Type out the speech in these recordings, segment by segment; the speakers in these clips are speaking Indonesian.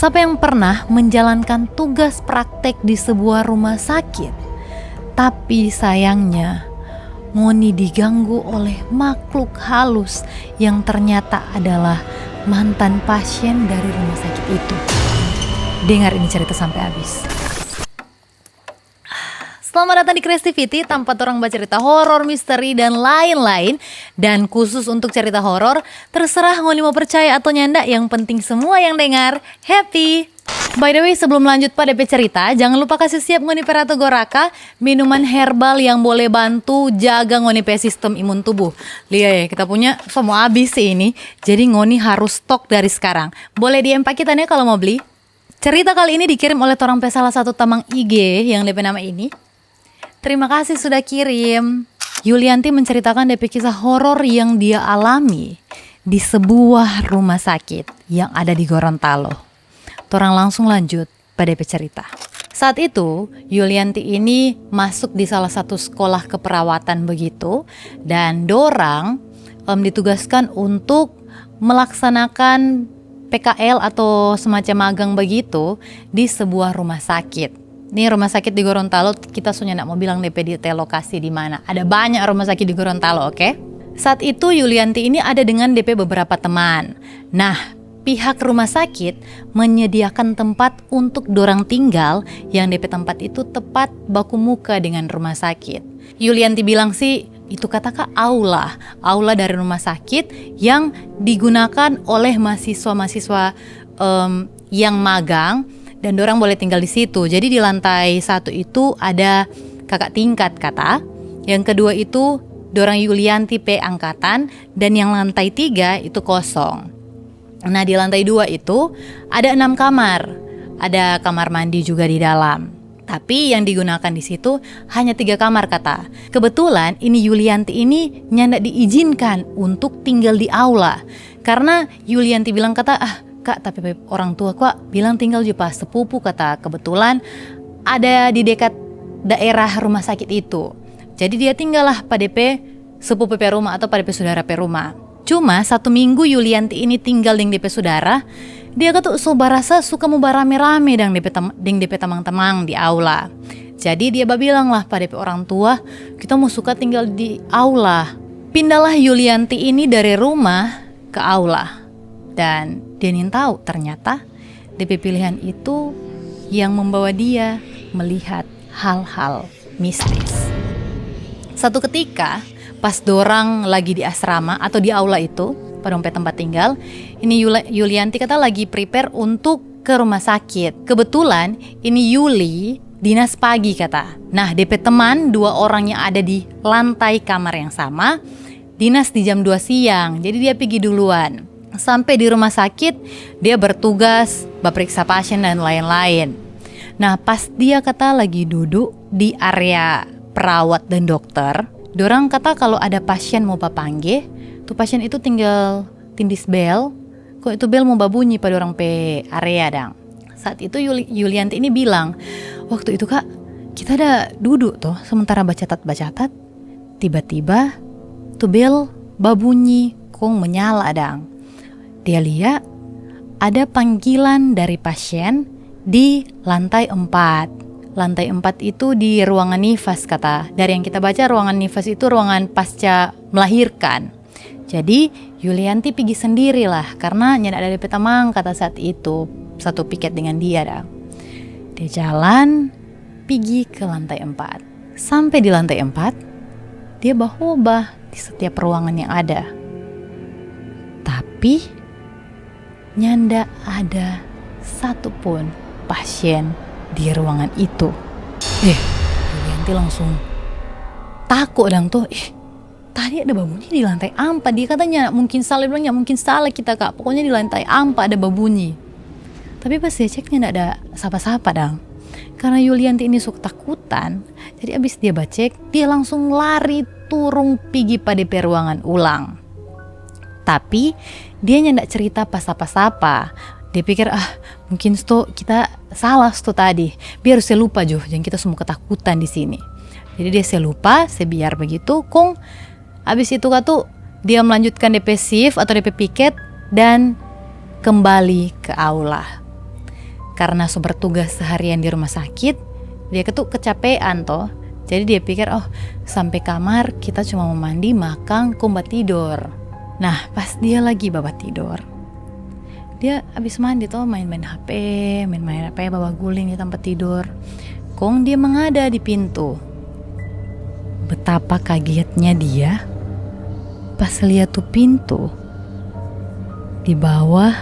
Siapa yang pernah menjalankan tugas praktek di sebuah rumah sakit? Tapi sayangnya, Ngoni diganggu oleh makhluk halus yang ternyata adalah mantan pasien dari rumah sakit itu. Dengar ini cerita sampai habis. Selamat datang di Creativity, tempat orang bercerita horor, misteri, dan lain-lain. Dan khusus untuk cerita horor, terserah Ngoni mau percaya atau nyanda, yang penting semua yang dengar happy. By the way, sebelum lanjut pada DP cerita, jangan lupa kasih siap Ngoni Perato Goraka, minuman herbal yang boleh bantu jaga Ngoni pe sistem imun tubuh. Lihat ya, kita punya semua habis sih ini, jadi Ngoni harus stok dari sekarang. Boleh DM paketannya kalau mau beli. Cerita kali ini dikirim oleh orang pe salah satu tamang IG yang DP nama ini. Terima kasih sudah kirim. Yulianti menceritakan DP kisah horor yang dia alami di sebuah rumah sakit yang ada di Gorontalo. Torang langsung lanjut pada DP cerita. Saat itu, Yulianti ini masuk di salah satu sekolah keperawatan begitu, dan dorang ditugaskan untuk melaksanakan PKL atau semacam magang begitu di sebuah rumah sakit. Ini rumah sakit di Gorontalo, kita sudah nggak mau bilang DP detail lokasi di mana. Ada banyak rumah sakit di Gorontalo, oke? Saat itu Yulianti ini ada dengan DP beberapa teman. Nah, pihak rumah sakit menyediakan tempat untuk dorang tinggal yang DP tempat itu tepat baku muka dengan rumah sakit. Yulianti bilang sih, itu katakan aula dari rumah sakit yang digunakan oleh mahasiswa-mahasiswa yang magang. Dan dorang boleh tinggal di situ. Jadi di lantai 1 itu ada kakak tingkat kata. Yang kedua itu dorang Yulianti P angkatan. Dan yang lantai 3 itu kosong. Nah di lantai 2 itu ada 6 kamar. Ada kamar mandi juga di dalam. Tapi yang digunakan di situ hanya 3 kamar kata. Kebetulan ini Yulianti ini nyandak diizinkan untuk tinggal di aula. Karena Yulianti bilang kata Kak, tapi orang tua kok bilang tinggal juga pas sepupu kata. Kebetulan ada di dekat daerah rumah sakit itu. Jadi dia tinggal lah pada DP sepupu pe rumah atau pada DP saudara pe rumah. Cuma 1 minggu Yulianti ini tinggal dengan DP saudara. Dia kata rasa suka mau barame-rame dengan DP teman-teman di aula. Jadi dia bilang lah pada DP orang tua, kita mau suka tinggal di aula. Pindahlah Yulianti ini dari rumah ke aula. Dan dia ingin tahu ternyata DP pilihan itu yang membawa dia melihat hal-hal mistis. Satu ketika pas dorang lagi di asrama atau di aula itu pada tempat tinggal, ini Yulianti kata lagi prepare untuk ke rumah sakit. Kebetulan ini Yuli dinas pagi kata. Nah DP teman 2 orang yang ada di lantai kamar yang sama dinas di jam 2 siang. Jadi dia pergi duluan. Sampai di rumah sakit, dia bertugas periksa pasien dan lain-lain. Nah, pas dia kata lagi duduk di area perawat dan dokter, dorang kata kalau ada pasien mau panggil, tuh pasien itu tinggal tindis bel, kok itu bel mau babunyi pada orang pe area dang. Saat itu Yulianti ini bilang, waktu itu kak, kita ada duduk tuh, sementara bacatat, tiba-tiba tuh bel babunyi, kong menyala dang. Dia lihat ada panggilan dari pasien di lantai 4. Lantai 4 itu di ruangan nifas kata. Dari yang kita baca ruangan nifas itu ruangan pasca melahirkan. Jadi Yulianti pergi sendiri lah karena nyada ada DP teman kata saat itu. Satu piket dengan dia dah. Dia jalan pergi ke lantai 4. Sampai di lantai 4 dia bahobah di setiap ruangan yang ada. Tapi nyanda ada satupun pasien di ruangan itu. Yulianti langsung takut dong tuh. Tadi ada babunyi di lantai 4. Dia katanya mungkin salah, bilangnya mungkin salah kita kak. Pokoknya di lantai 4 ada babunyi. Tapi pas dia ceknya nggak ada sapa-sapa dong. Karena Yulianti ini suka takutan. Jadi abis dia bacek, dia langsung lari turun pergi pada ruangan ulang. Tapi dia nyendak cerita pas apa-apa. Dia pikir mungkin kita salah tadi. Biar saya lupa jangan kita semua ketakutan di sini. Jadi dia saya lupa, saya biar begitu. Kong abis itu tuh dia melanjutkan DP shift atau DP piket dan kembali ke aula. karena so bertugas seharian di rumah sakit, dia tuh kecapean toh. Jadi dia pikir, oh sampai kamar kita cuma mau mandi, makan, kumbat tidur. Nah pas dia lagi babat tidur, dia habis mandi toh main-main HP, bawa guling di tempat tidur. Kong dia mengada di pintu. Betapa kagetnya dia pas lihat tuh pintu. Di bawah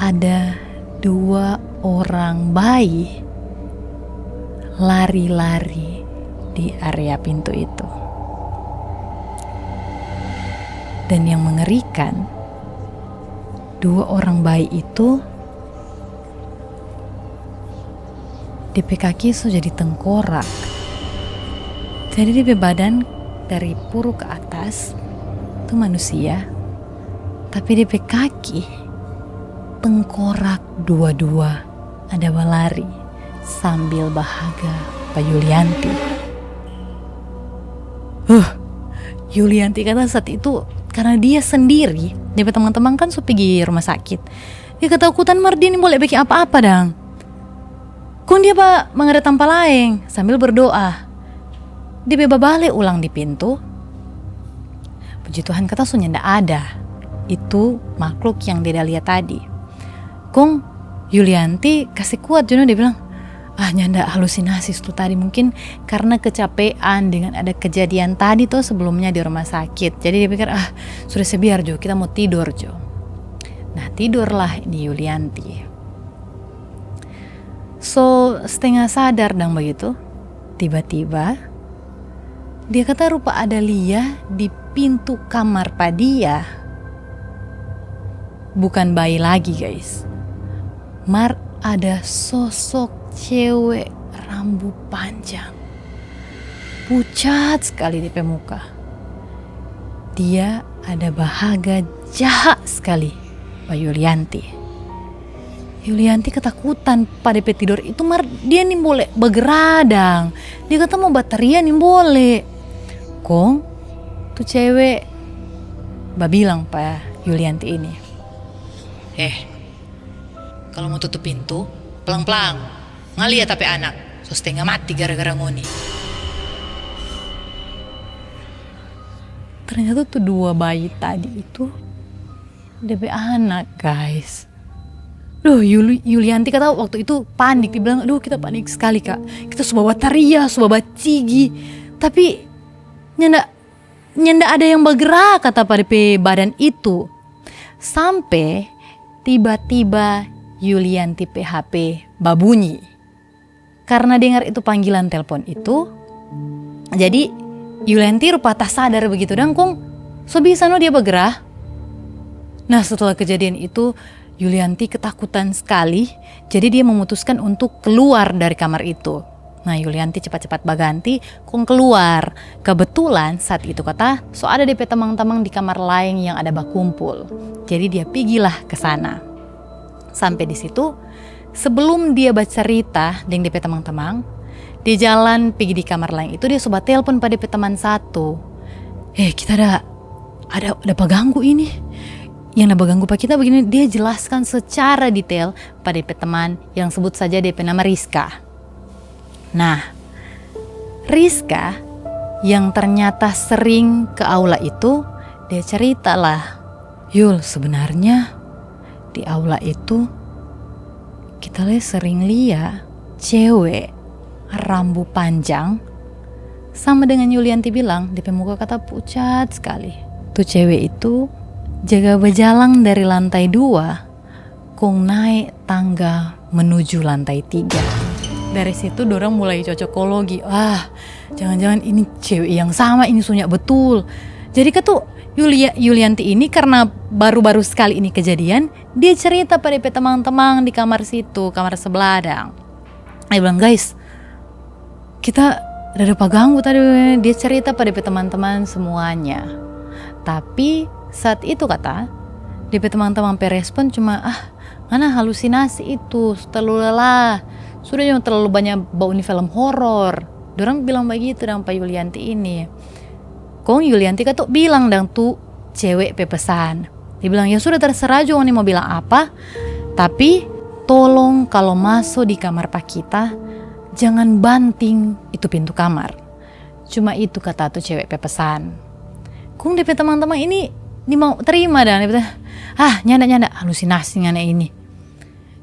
ada 2 orang bayi lari-lari di area pintu itu. Dan yang mengerikan, 2 orang bayi itu DP kaki sudah jadi tengkorak. Jadi DP badan dari puru ke atas itu manusia, tapi DP kaki tengkorak dua-dua ada balari sambil bahagia Pak Yulianti. Yulianti kata saat itu karena dia sendiri, dia teman-teman kan pergi rumah sakit. Dia ketakutan Mardini boleh bikin apa-apa dang. Kong dia pak menghadap tanpa lain sambil berdoa. Dia balik ulang di pintu. Puji Tuhan kata sunya ndak ada. Itu makhluk yang dia lihat tadi. Kong Yulianti kasih kuat Jono, dia bilang, nyanda halusinasi itu tadi, mungkin karena kecapean dengan ada kejadian tadi tuh sebelumnya di rumah sakit. Jadi dia pikir sudah sebiar Jo, kita mau tidur Jo. Nah tidurlah di Yulianti. So setengah sadar dang begitu, tiba-tiba dia kata rupa ada Lia di pintu kamar Padia. Bukan bayi lagi guys, ada sosok cewek rambut panjang, pucat sekali di muka. Dia ada bahagia jahat sekali Pak Yulianti. Yulianti ketakutan pada tidur itu, dia nih boleh bergeradang. Dia kata mau bateria nih boleh. Kong tuh cewek bilang Pak Yulianti ini, kalau mau tutup pintu pelang-pelang, ngeliat tapi anak, so setengah mati gara-gara ngoni. Ternyata tuh 2 bayi tadi itu DP anak guys. Yulianti kata waktu itu panik, dia bilang, kita panik sekali kak, kita sudah bataria, sudah cigi, tapi nyanda ada yang bergerak kata pada badan itu. Sampai tiba-tiba Yulianti PHP babunyi. Karena dengar itu panggilan telepon itu, jadi Yulianti rupa tak sadar begitu dan kong so bisa dia bergerak. Nah setelah kejadian itu Yulianti ketakutan sekali, jadi dia memutuskan untuk keluar dari kamar itu. Nah Yulianti cepat-cepat baganti kong keluar. Kebetulan saat itu kata so ada DP teman-teman di kamar lain yang ada bakumpul. Jadi dia pergilah ke sana. Sampai di situ, sebelum dia baca cerita dengan DP teman-teman, di jalan pergi di kamar lain itu dia coba telepon pada DP teman satu. Kita ada pengganggu ini. Yang ada pengganggu pak kita begini. Dia jelaskan secara detail pada DP teman yang sebut saja DP nama Rizka. Nah, Rizka yang ternyata sering ke aula itu, dia ceritalah, Yul sebenarnya di aula itu kita sering lihat cewek rambut panjang, sama dengan Yulianti bilang DP muka kata pucat sekali. Tuh cewek itu jaga berjalan dari lantai 2 kong naik tangga menuju lantai 3. Dari situ dorang mulai cocokologi, jangan-jangan ini cewek yang sama, ini sunyak betul. Jadi tuh Yulianti ini karena baru-baru sekali ini kejadian, dia cerita pada teman-teman di kamar situ, kamar sebelah dang. Dia bilang, guys, kita ada ganggu tadi. Dia cerita pada teman-teman semuanya. Tapi saat itu kata, DP teman-teman respon cuma, mana halusinasi itu, terlalu lelah. Sudah yang terlalu banyak bau ini film horor. Dorang bilang begitu dang Pak Yulianti ini. Kong Yulianti kata bilang dang tuh cewek pepesan. Dia bilang ya sudah terserah juga nih mau bilang apa. Tapi tolong kalau masuk di kamar Pak kita, jangan banting itu pintu kamar. Cuma itu kata tuh cewek pepesan. Kung DP teman-teman ini mau terima dan dia nyanda halusinasi ngana ini.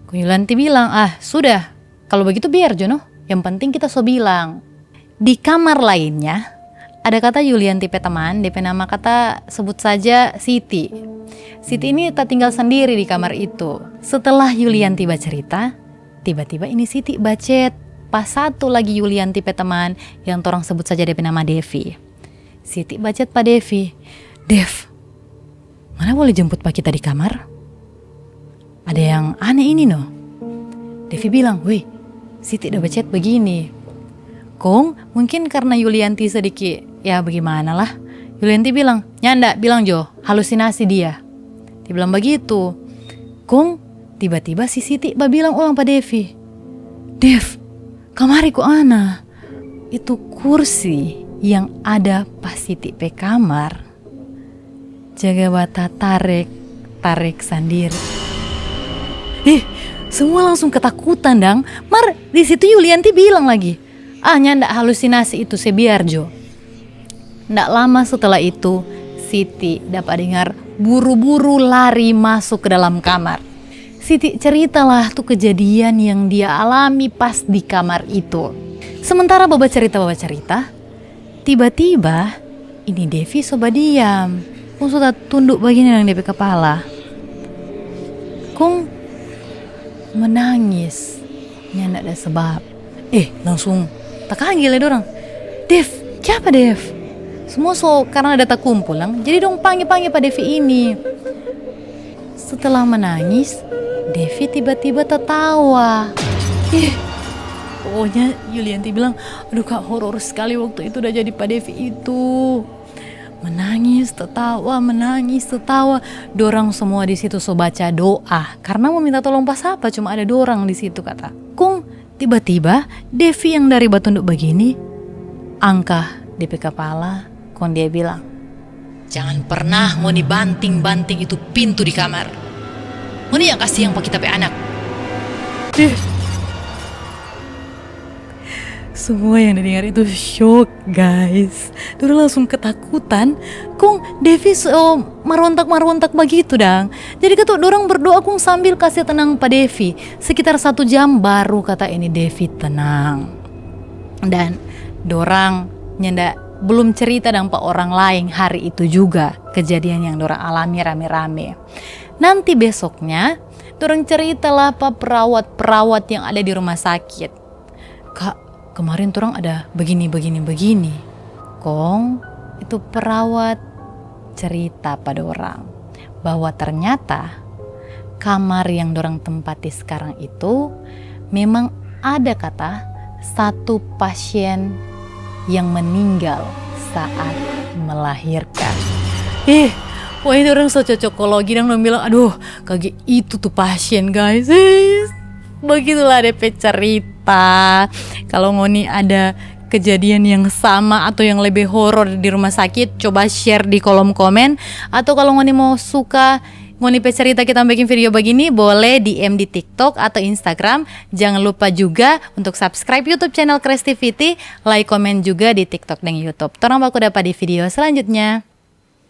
Kung Yulianti bilang, sudah, kalau begitu biar Jono, yang penting kita so bilang. Di kamar lainnya ada kata Yulianti pe teman, DP nama kata sebut saja Siti. Siti ini tak tinggal sendiri di kamar itu. Setelah Yulianti bercerita, tiba-tiba ini Siti bacet. Pas satu lagi Yulianti pe teman yang torang sebut saja DP nama Devi. Siti bacet Pak Devi, Dev, mana boleh jemput Pak kita di kamar? Ada yang aneh ini no. Devi bilang, wih, Siti udah bacet begini. Kong, mungkin karena Yulianti sedikit, ya bagaimana lah. Yulianti bilang, nyanda, bilang Jo, halusinasi dia. Dia bilang begitu. Kong, tiba-tiba si Siti bilang ulang Pak Devi, Dev, kamariku ana. Itu kursi yang ada pas Siti pe kamar. Jaga bata tarik sendiri. Semua langsung ketakutan dang. Mar, di situ Yulianti bilang lagi, nyanda halusinasi itu sebiar Jo. Ndak lama setelah itu, Siti dapat dengar buru-buru lari masuk ke dalam kamar. Siti ceritalah tuh kejadian yang dia alami pas di kamar itu. Sementara Baba cerita, tiba-tiba ini Devi soba diam. Kung sudah tunduk begini dengan DP kepala. Kung menangis. Nyanda ada sebab. Langsung tak kanggil ya dorang. Dev, siapa Dev? Semua karena ada tak kumpul lang. Jadi dong panggil Pak Devi ini. Setelah menangis, Devi tiba-tiba tertawa. Pokoknya Yulianti bilang, aduh Kak, horor sekali waktu itu udah jadi Pak Devi itu. Menangis, tertawa. Dorang semua di situ so baca doa karena mau minta tolong pas apa, cuma ada dorang di situ kata. Kung tiba-tiba Devi yang dari batunduk begini angkah DP kepala. Kung dia bilang, jangan pernah mau dibanting-banting itu pintu di kamar. Mau yang kasih yang pak kita pe anak. Semua yang didengar itu shock guys. Dorang langsung ketakutan. Kung Devi marontak begitu dang. Jadi ketuk dorang berdoa kung sambil kasih tenang Pak Devi. Sekitar 1 jam baru kata ini Devi tenang. Dan dorang nyenda belum cerita dan Pak orang lain hari itu juga kejadian yang dorang alami rame-rame. Nanti besoknya dorang ceritalah Pak perawat yang ada di rumah sakit. Kak, kemarin orang ada begini. Kong, itu perawat cerita pada orang bahwa ternyata kamar yang dorang tempati sekarang itu memang ada kata 1 pasien yang meninggal saat melahirkan. Wah ini orang so cocokologi dan bilang, aduh kaget itu tuh pasien guys. Begitulah DP cerita. Kalau ngoni ada kejadian yang sama atau yang lebih horor di rumah sakit, coba share di kolom komen. Atau kalau ngoni mau suka ngoni pe cerita kita bikin video begini, boleh DM di TikTok atau Instagram. Jangan lupa juga untuk subscribe YouTube channel Creativity, like komen juga di TikTok dan YouTube. Torang baku dapat di video selanjutnya.